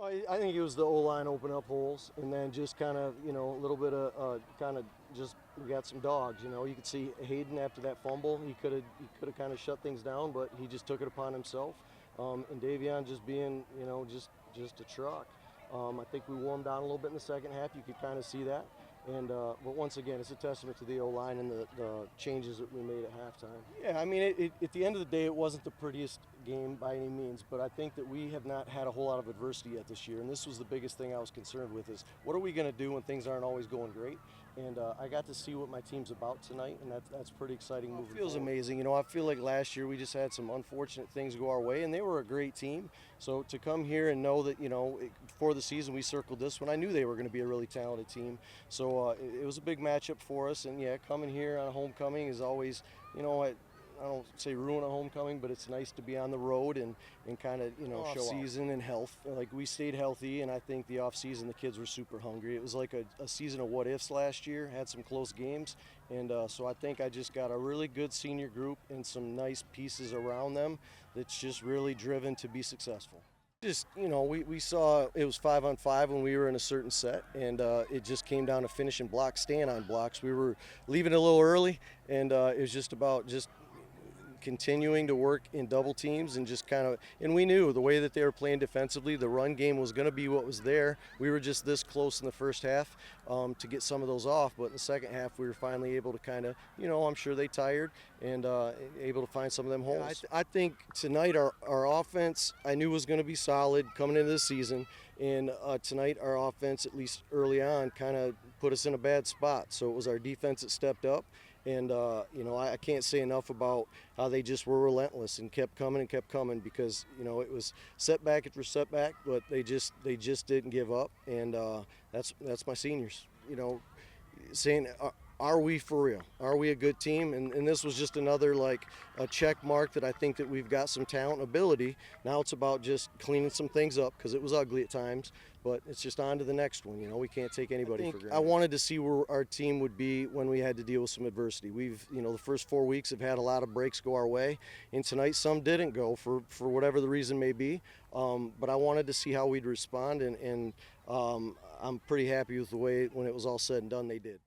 I think it was the O-line open up holes, and then just kind of, a little bit of kind of just we got some dogs. You could see Hayden after that fumble. He could have kind of shut things down, but he just took it upon himself. And Davion just being, just a truck. I think we warmed down a little bit in the second half. You could kind of see that. And but once again, it's a testament to the O-line and the changes that we made at halftime. Yeah, I mean, at the end of the day, it wasn't the prettiest game by any means, but I think that we have not had a whole lot of adversity yet this year, and this was the biggest thing I was concerned with is what are we going to do when things aren't always going great? And I got to see what my team's about tonight, and that's pretty exciting. It feels amazing. I feel like last year we just had some unfortunate things go our way, and they were a great team. So to come here and know that, before the season we circled this one, I knew they were going to be a really talented team. So it was a big matchup for us, and yeah, coming here on homecoming is always, I don't say ruin a homecoming, but it's nice to be on the road and kind of, show season and health. Like we stayed healthy, and I think the off season the kids were super hungry. It was like a season of what ifs last year, had some close games. And so I think I just got a really good senior group and some nice pieces around them that's just really driven to be successful. Just, we saw it was 5-on-5 when we were in a certain set, and it just came down to finishing blocks, staying on blocks. We were leaving a little early, and it was just about continuing to work in double teams and just and we knew the way that they were playing defensively, the run game was going to be what was there. We were just this close in the first half to get some of those off, but in the second half we were finally able to I'm sure they tired and able to find some of them holes. I think tonight our offense I knew was going to be solid coming into the season, and tonight our offense, at least early on, kind of put us in a bad spot. So it was our defense that stepped up. And, I can't say enough about how they just were relentless and kept coming because, it was setback after setback, but they just didn't give up. And that's my seniors, saying, are we for real? Are we a good team? And this was just another a check mark that I think that we've got some talent and ability. Now it's about just cleaning some things up because it was ugly at times, but it's just on to the next one. We can't take anybody for granted. I wanted to see where our team would be when we had to deal with some adversity. We've, the first 4 weeks have had a lot of breaks go our way, and tonight some didn't go for whatever the reason may be. But I wanted to see how we'd respond, and I'm pretty happy with the way when it was all said and done they did.